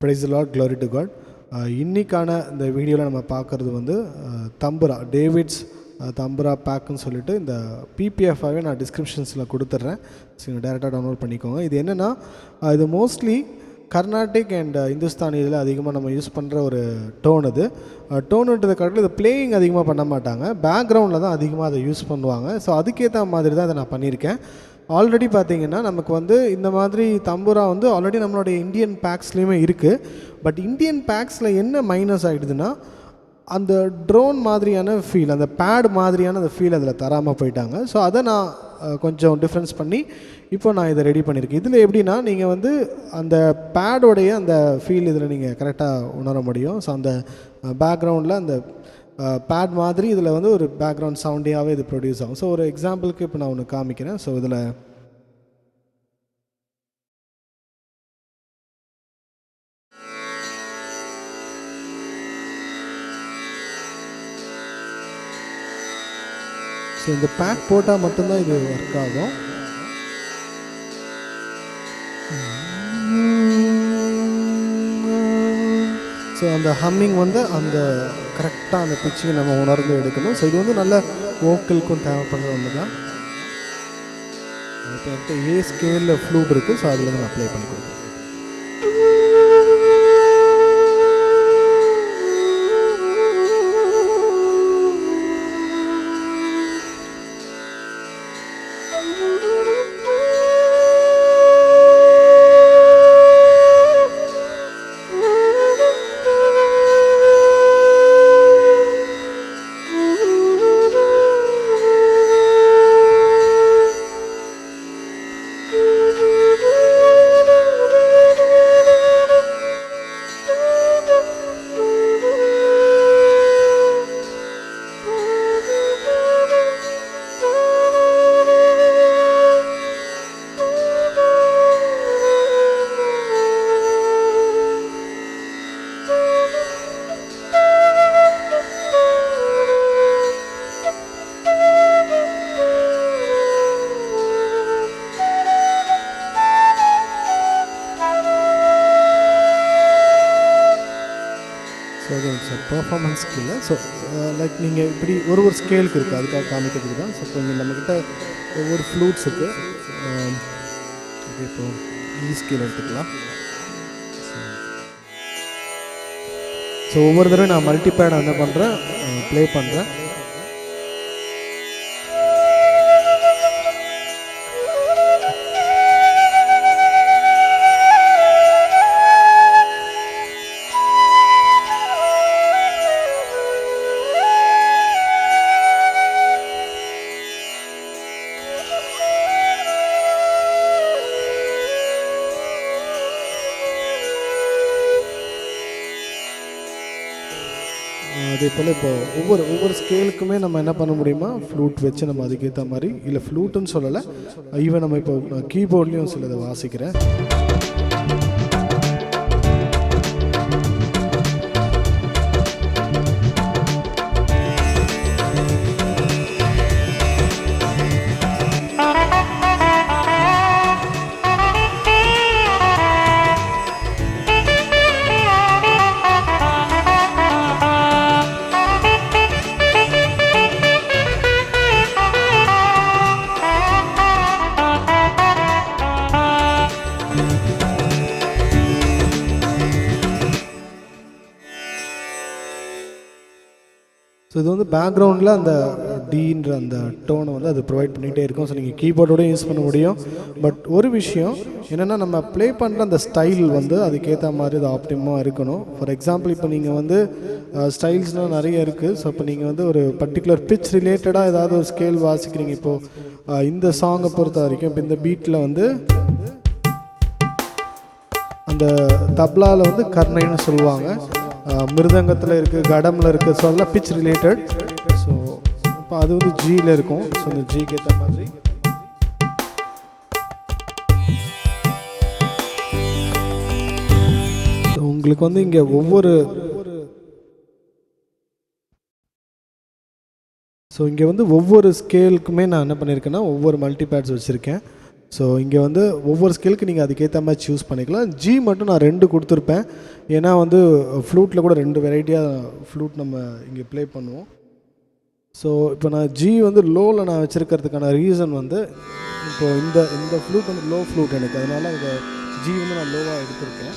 Price the lord, glory to god. இன்றைக்கான இந்த வீடியோவில் நம்ம பார்க்குறது வந்து தம்புரா, டேவிட்ஸ் தம்புரா பேக்குன்னு சொல்லிட்டு இந்த பிபிஎஃபாகவே நான் டிஸ்கிரிப்ஷன்ஸில் கொடுத்துட்றேன். ஸோ நீங்கள் டேரெக்டாக டவுன்லோட் பண்ணிக்கோங்க. இது என்னென்னா, இது மோஸ்ட்லி கர்நாடிக் அண்ட் இந்துஸ்தானி இதில் அதிகமாக நம்ம யூஸ் பண்ணுற ஒரு டோன். இது டோனுன்றதை காட்டில் இது பிளேயிங் அதிகமாக பண்ண மாட்டாங்க, பேக்ரவுண்டில் தான் அதிகமாக அதை யூஸ் பண்ணுவாங்க. ஸோ அதுக்கேற்ற மாதிரி தான் இதை நான் பண்ணியிருக்கேன். ஆல்ரெடி பார்த்திங்கன்னா நமக்கு வந்து இந்த மாதிரி தம்புரா வந்து ஆல்ரெடி நம்மளுடைய இந்தியன் பேக்ஸ்லேயுமே இருக்குது. பட் இந்தியன் பேக்ஸில் என்ன மைனஸ் ஆகிடுதுன்னா, அந்த ட்ரோன் மாதிரியான ஃபீல், அந்த பேட் மாதிரியான அந்த ஃபீல் அதில் தராமல் போயிட்டாங்க. ஸோ அதை நான் கொஞ்சம் டிஃப்ரென்ஸ் பண்ணி இப்போ நான் இதை ரெடி பண்ணியிருக்கேன். இதில் எப்படின்னா, நீங்கள் வந்து அந்த பேடோடைய அந்த ஃபீல் இதில் நீங்கள் கரெக்டாக உணர முடியும். ஸோ அந்த பேக்ரவுண்டில் அந்த பேட் மாதிரி இதில் வந்து ஒரு பேக்ரவுண்ட் சவுண்டியாகவே இது ப்ரொடியூஸ் ஆகும். ஸோ ஒரு எக்ஸாம்பிளுக்கு இப்போ நான் ஒன்று காமிக்கிறேன். ஸோ இதில் ஸோ இந்த பேட் போட்டால் மட்டும்தான் இது ஒர்க் ஆகும். ஸோ அந்த ஹம்மிங் வந்து அந்த கரெக்டாக அந்த பிச்சிங்கை நம்ம உணர்ந்து எடுக்கணும். ஸோ இது வந்து நல்ல வோக்கலுக்கும் தேவைப்படுற ஒன்று தான். இப்போ என்கிட்ட ஏ ஸ்கேலில் ஃப்ளூட் இருக்குது. ஸோ அதில் நான் அப்ளை பண்ணி கொடுக்குறேன். ஸோ அது பர்ஃபார்மன்ஸ் ஸ்கில். ஸோ லைக் நீங்கள் இப்படி ஒரு ஸ்கேலுக்கு இருக்குது, அதுக்காக காமிக்கிறதுக்கு தான். ஸோ கொஞ்சம் நம்மக்கிட்ட ஒவ்வொரு ஃப்ளூட்ஸ் இருக்குது. இப்போது ஈ ஸ்கேல் எடுத்துக்கலாம். ஸோ ஒவ்வொரு தடவை நான் மல்டிபேட் என்ன பண்ணுறேன், ப்ளே பண்ணுறேன். அதே போல் இப்போ ஒவ்வொரு ஸ்கேலுக்குமே நம்ம என்ன பண்ண முடியுமா, ஃப்ளூட் வச்சு நம்ம அதுக்கேற்ற மாதிரி, இல்லை ஃப்ளூட்டுன்னு சொல்லலை, ஈவன் நம்ம இப்போ கீபோர்ட்லேயும் சிலதை வாசிக்கிறேன். ஸோ இது வந்து பேக்ரவுண்டில் அந்த டீன்ற அந்த டோனை வந்து அது ப்ரொவைட் பண்ணிகிட்டே இருக்கும். ஸோ நீங்கள் கீபோர்டோடய யூஸ் பண்ண முடியும். பட் ஒரு விஷயம் என்னென்னா, நம்ம ப்ளே பண்ணுற அந்த ஸ்டைல் வந்து அதுக்கேற்ற மாதிரி அது ஆப்டிமாக இருக்கணும். ஃபார் எக்ஸாம்பிள் இப்போ நீங்கள் வந்து ஸ்டைல்ஸ்னால் நிறைய இருக்குது. ஸோ இப்போ நீங்கள் வந்து ஒரு பர்டிகுலர் பிச் ரிலேட்டடாக ஏதாவது ஒரு ஸ்கேல் வாசிக்கிறீங்க. இப்போது இந்த சாங்கை பொறுத்த வரைக்கும் இப்போ இந்த பீட்டில் வந்து அந்த தப்லாவில் வந்து கர்ணைன்னு சொல்லுவாங்க, மிருதங்கத்தில் இருக்குது, கடமில் இருக்குது. ஸோ அதெல்லாம் பிச் ரிலேட்டட். ஸோ இப்போ அது வந்து ஜியில் இருக்கும். ஸோ இந்த ஜிக்கு ஏற்ற மாதிரி உங்களுக்கு வந்து இங்கே ஒவ்வொரு ஸ்கேலுக்குமே நான் என்ன பண்ணியிருக்கேன்னா, ஒவ்வொரு மல்டிபேட்ஸ் வச்சுருக்கேன். ஸோ இங்கே வந்து ஒவ்வொரு ஸ்கேலுக்கு நீங்கள் அதுக்கேற்ற மாதிரி சூஸ் பண்ணிக்கலாம். ஜி மட்டும் நான் 2 கொடுத்துருப்பேன். ஏன்னா வந்து ஃப்ளூட்டில் கூட 2 வெரைட்டியாக ஃப்ளூட் நம்ம இங்கே ப்ளே பண்ணுவோம். ஸோ இப்போ நான் ஜி வந்து லோவில் நான் வச்சுருக்கிறதுக்கான ரீசன் வந்து இப்போது இந்த ஃப்ளூட் வந்து லோ ஃப்ளூட் எனக்கு, அதனால் இந்த ஜி வந்து நான் லோவாக எடுத்திருக்கேன்.